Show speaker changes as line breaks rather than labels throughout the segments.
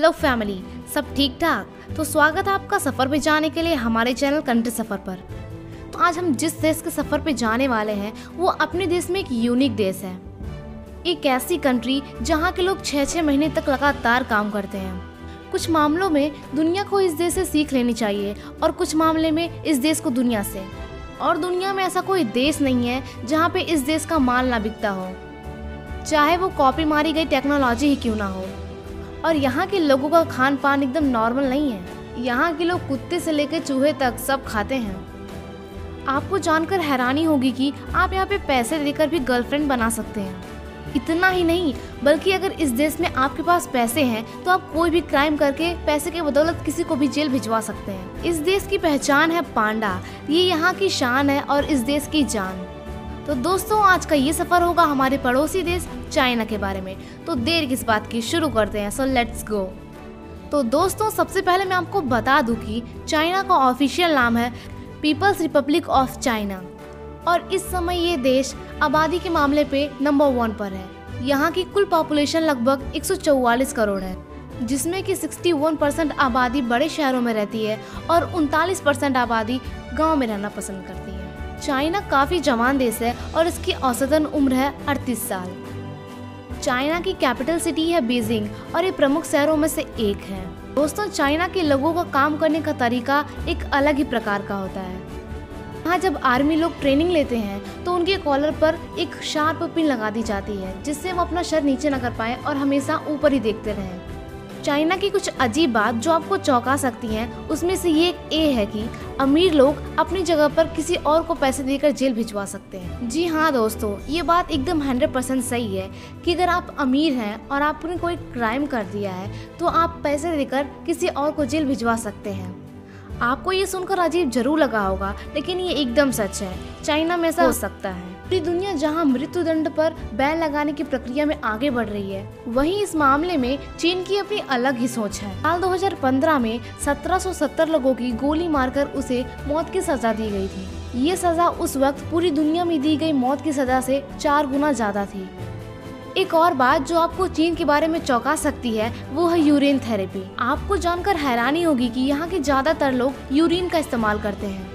Hello family, सब ठीक ठाक? तो स्वागत है आपका सफ़र पे जाने के लिए हमारे चैनल कंट्री सफ़र पर। तो आज हम जिस देश के सफ़र पे जाने वाले हैं वो अपने देश में एक यूनिक देश है। एक ऐसी कंट्री जहाँ के लोग 6-6 महीने तक लगातार काम करते हैं। कुछ मामलों में दुनिया को इस देश से सीख लेनी चाहिए और कुछ मामले में इस देश को दुनिया से। और दुनिया में ऐसा कोई देश नहीं है जहाँ पे इस देश का माल ना बिकता हो, चाहे वो कॉपी मारी गई टेक्नोलॉजी ही क्यों ना हो। और यहाँ के लोगों का खान पान एकदम नॉर्मल नहीं है। यहाँ के लोग कुत्ते से लेकर चूहे तक सब खाते हैं। आपको जानकर हैरानी होगी कि आप यहाँ पे पैसे देकर भी गर्लफ्रेंड बना सकते हैं। इतना ही नहीं, बल्कि अगर इस देश में आपके पास पैसे हैं तो आप कोई भी क्राइम करके पैसे के बदौलत किसी को भी जेल भिजवा सकते हैं। इस देश की पहचान है पांडा, ये यहाँ की शान है और इस देश की जान। तो दोस्तों, आज का ये सफर होगा हमारे पड़ोसी देश चाइना के बारे में। तो देर किस बात की, शुरू करते हैं। So let's go. तो दोस्तों, सबसे पहले मैं आपको बता दूं कि चाइना का ऑफिशियल नाम है पीपल्स रिपब्लिक ऑफ चाइना और इस समय ये देश आबादी के मामले पे नंबर 1 पर है। यहाँ की कुल पॉपुलेशन लगभग 144 करोड़ है, जिसमें कि 61% आबादी बड़े शहरों में रहती है और 39% आबादी गाँव में रहना पसंद करती है। चाइना काफ़ी जवान देश है और इसकी औसतन उम्र है 38 साल। चाइना की कैपिटल सिटी है बीजिंग और ये प्रमुख शहरों में से एक है। दोस्तों, चाइना के लोगों का काम करने का तरीका एक अलग ही प्रकार का होता है। यहाँ जब आर्मी लोग ट्रेनिंग लेते हैं तो उनके कॉलर पर एक शार्प पिन लगा दी जाती है, जिससे वो अपना सर नीचे न कर पाए और हमेशा ऊपर ही देखते रहें। चाइना की कुछ अजीब बात जो आपको चौंका सकती हैं, उसमें से ये है कि अमीर लोग अपनी जगह पर किसी और को पैसे देकर जेल भिजवा सकते हैं। जी हाँ दोस्तों, ये बात एकदम 100% सही है कि अगर आप अमीर हैं और आपने कोई क्राइम कर दिया है तो आप पैसे देकर किसी और को जेल भिजवा सकते हैं। आपको ये सुनकर अजीब जरूर लगा होगा, लेकिन ये एकदम सच है। चाइना में ऐसा हो सकता है। पूरी दुनिया जहां मृत्युदंड पर बैन लगाने की प्रक्रिया में आगे बढ़ रही है, वहीं इस मामले में चीन की अपनी अलग ही सोच है। साल 2015 में 1770 लोगों की गोली मारकर उसे मौत की सजा दी गई थी। ये सजा उस वक्त पूरी दुनिया में दी गई मौत की सजा से 4 गुना ज्यादा थी। एक और बात जो आपको चीन के बारे में चौंका सकती है वो है यूरिन थेरेपी। आपको जानकर हैरानी होगी कि यहाँ के ज्यादातर लोग यूरिन का इस्तेमाल करते हैं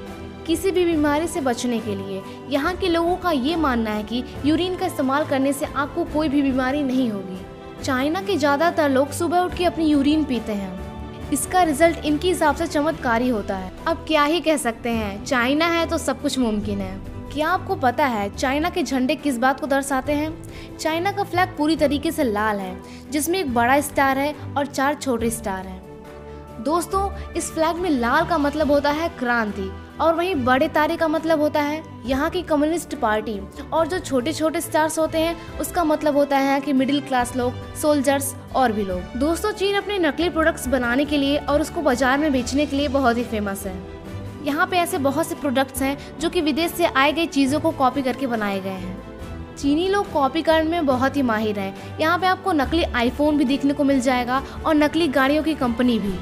किसी भी बीमारी से बचने के लिए। यहाँ के लोगों का ये मानना है कि यूरिन का इस्तेमाल करने से आपको कोई भी बीमारी नहीं होगी। चाइना के ज्यादातर लोग सुबह उठ के अपनी यूरिन पीते हैं। इसका रिजल्ट इनके हिसाब से चमत्कारी होता है। अब क्या ही कह सकते हैं, चाइना है तो सब कुछ मुमकिन है। क्या आपको पता है चाइना के झंडे किस बात को दर्शाते हैं? चाइना का फ्लैग पूरी तरीके से लाल है, जिसमें एक बड़ा स्टार है और 4 छोटे स्टार हैं। दोस्तों, इस फ्लैग में लाल का मतलब होता है क्रांति और वहीं बड़े तारे का मतलब होता है यहाँ की कम्युनिस्ट पार्टी, और जो छोटे छोटे स्टार्स होते हैं उसका मतलब होता है कि मिडिल क्लास लोग, सोल्जर्स और भी लोग। दोस्तों, चीन अपने नकली प्रोडक्ट्स बनाने के लिए और उसको बाजार में बेचने के लिए बहुत ही फेमस है। यहाँ पे ऐसे बहुत से प्रोडक्ट्स हैं जो कि विदेश से आई गई चीज़ों को कॉपी करके बनाए गए हैं। चीनी लोग कॉपी करने में बहुत ही माहिर हैं। यहाँ पे आपको नकली आईफोन भी देखने को मिल जाएगा और नकली गाड़ियों की कंपनी भी।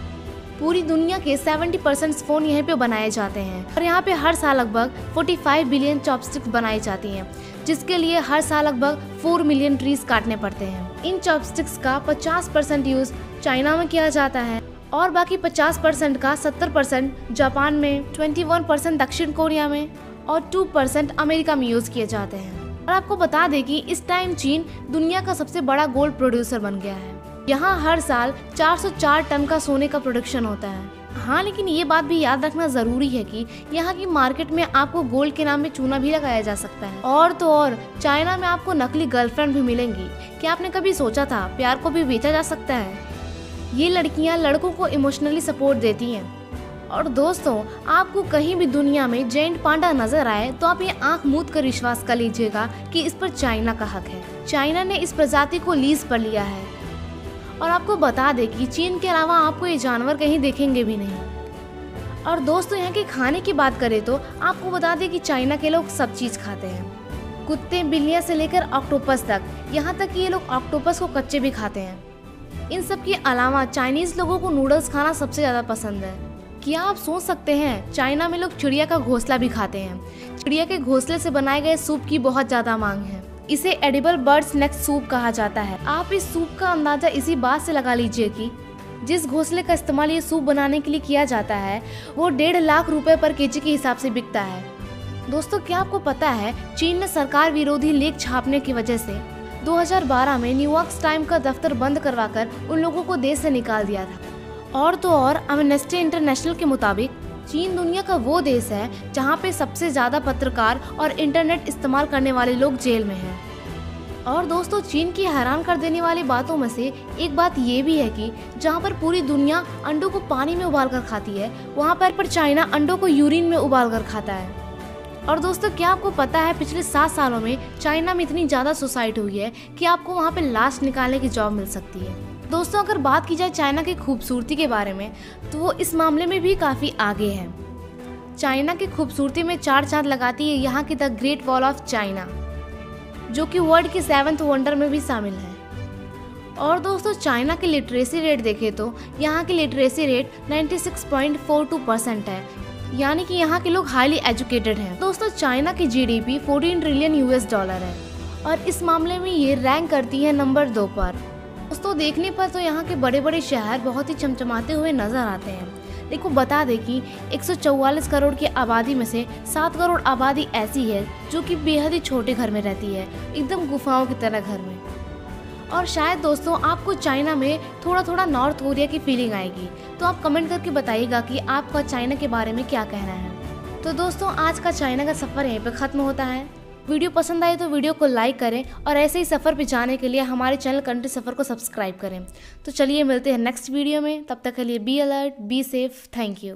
पूरी दुनिया के 70% फ़ोन यहाँ पे बनाए जाते हैं और यहाँ पे हर साल लगभग 45 बिलियन चॉपस्टिक्स बनाई जाती हैं, जिसके लिए हर साल लगभग 4 मिलियन ट्रीज काटने पड़ते हैं। इन चॉपस्टिक्स का 50% यूज़ चाइना में किया जाता है और बाकी 50% का 70% जापान में, 21% दक्षिण कोरिया में और 2% अमेरिका में यूज़ किए जाते हैं। और आपको बता दें कि इस टाइम चीन दुनिया का सबसे बड़ा गोल्ड प्रोड्यूसर बन गया है। यहाँ हर साल 404 टन का सोने का प्रोडक्शन होता है। हाँ, लेकिन ये बात भी याद रखना ज़रूरी है कि यहाँ की मार्केट में आपको गोल्ड के नाम में चूना भी लगाया जा सकता है। और तो और, चाइना में आपको नकली गर्लफ्रेंड भी मिलेंगी। क्या आपने कभी सोचा था प्यार को भी बेचा जा सकता है? ये लड़कियां लड़कों को इमोशनली सपोर्ट देती हैं। और दोस्तों, आपको कहीं भी दुनिया में जेंट पांडा नजर आए तो आप ये आंख मूंद कर विश्वास कर लीजिएगा कि इस पर चाइना का हक है। चाइना ने इस प्रजाति को लीज पर लिया है। और आपको बता दें कि चीन के अलावा आपको ये जानवर कहीं देखेंगे भी नहीं। और दोस्तों, यहाँ के खाने की बात करें तो आपको बता दें कि चाइना के लोग सब चीज़ खाते हैं, कुत्ते बिल्लियाँ से लेकर ऑक्टोपस तक। यहाँ तक कि ये लोग ऑक्टोपस को कच्चे भी खाते हैं। इन सब के अलावा चाइनीज लोगों को नूडल्स खाना सबसे ज़्यादा पसंद है। क्या आप सोच सकते हैं चाइना में लोग चिड़िया का घोंसला भी खाते हैं। चिड़िया के घोंसले से बनाए गए सूप की बहुत ज़्यादा मांग है। इसे एडिबल बर्ड्स नेस्ट सूप कहा जाता है। आप इस सूप का अंदाजा इसी बात से लगा लीजिए कि जिस घोंसले का इस्तेमाल ये सूप बनाने के लिए किया जाता है वो 1.5 लाख रुपए पर केजी के हिसाब से बिकता है। दोस्तों, क्या आपको पता है चीन ने सरकार विरोधी लेख छापने की वजह से 2012 में न्यूयॉर्क टाइम्स का दफ्तर बंद करवाकर उन लोगों को देश से निकाल दिया था। और तो और एमनेस्टी इंटरनेशनल के मुताबिक चीन दुनिया का वो देश है जहाँ पे सबसे ज्यादा पत्रकार और इंटरनेट इस्तेमाल करने वाले लोग जेल में हैं। और दोस्तों, चीन की हैरान कर देने वाली बातों में से एक बात ये भी है कि जहाँ पर पूरी दुनिया अंडों को पानी में उबाल कर खाती है, वहाँ पर चाइना अंडों को यूरिन में उबाल कर खाता है। और दोस्तों, क्या आपको पता है पिछले 7 सालों में चाइना में इतनी ज़्यादा सुसाइड हुई है कि आपको वहाँ पे लाश निकालने की जॉब मिल सकती है। दोस्तों, अगर बात की जाए चाइना की खूबसूरती के बारे में तो वो इस मामले में भी काफ़ी आगे है। चाइना की खूबसूरती में 4 चांद लगाती है यहाँ की the great wall of China, जो कि वर्ल्ड के 7th वंडर में भी शामिल है। और दोस्तों, चाइना की लिटरेसी रेट देखें तो यहाँ की लिटरेसी रेट 96.42% है, यानी कि यहाँ के लोग हाईली एजुकेटेड हैं। दोस्तों, चाइना की जीडीपी 14 ट्रिलियन US डॉलर है और इस मामले में ये रैंक करती है नंबर 2 पर। दोस्तों, देखने पर तो यहाँ के बड़े बड़े शहर बहुत ही चमचमाते हुए नजर आते हैं। देखो, बता दें कि 144 करोड़ की आबादी में से 7 करोड़ आबादी ऐसी है जो कि बेहद ही छोटे घर में रहती है, एकदम गुफाओं की तरह घर में। और शायद दोस्तों आपको चाइना में थोड़ा थोड़ा नॉर्थ कोरिया की फीलिंग आएगी, तो आप कमेंट करके बताइएगा कि आपका चाइना के बारे में क्या कहना है। तो दोस्तों, आज का चाइना का सफ़र यहीं पे ख़त्म होता है। वीडियो पसंद आए तो वीडियो को लाइक करें और ऐसे ही सफ़र पे जाने के लिए हमारे चैनल कंट्री सफ़र को सब्सक्राइब करें। तो चलिए मिलते हैं नेक्स्ट वीडियो में, तब तक के लिए be alert, be safe, thank you.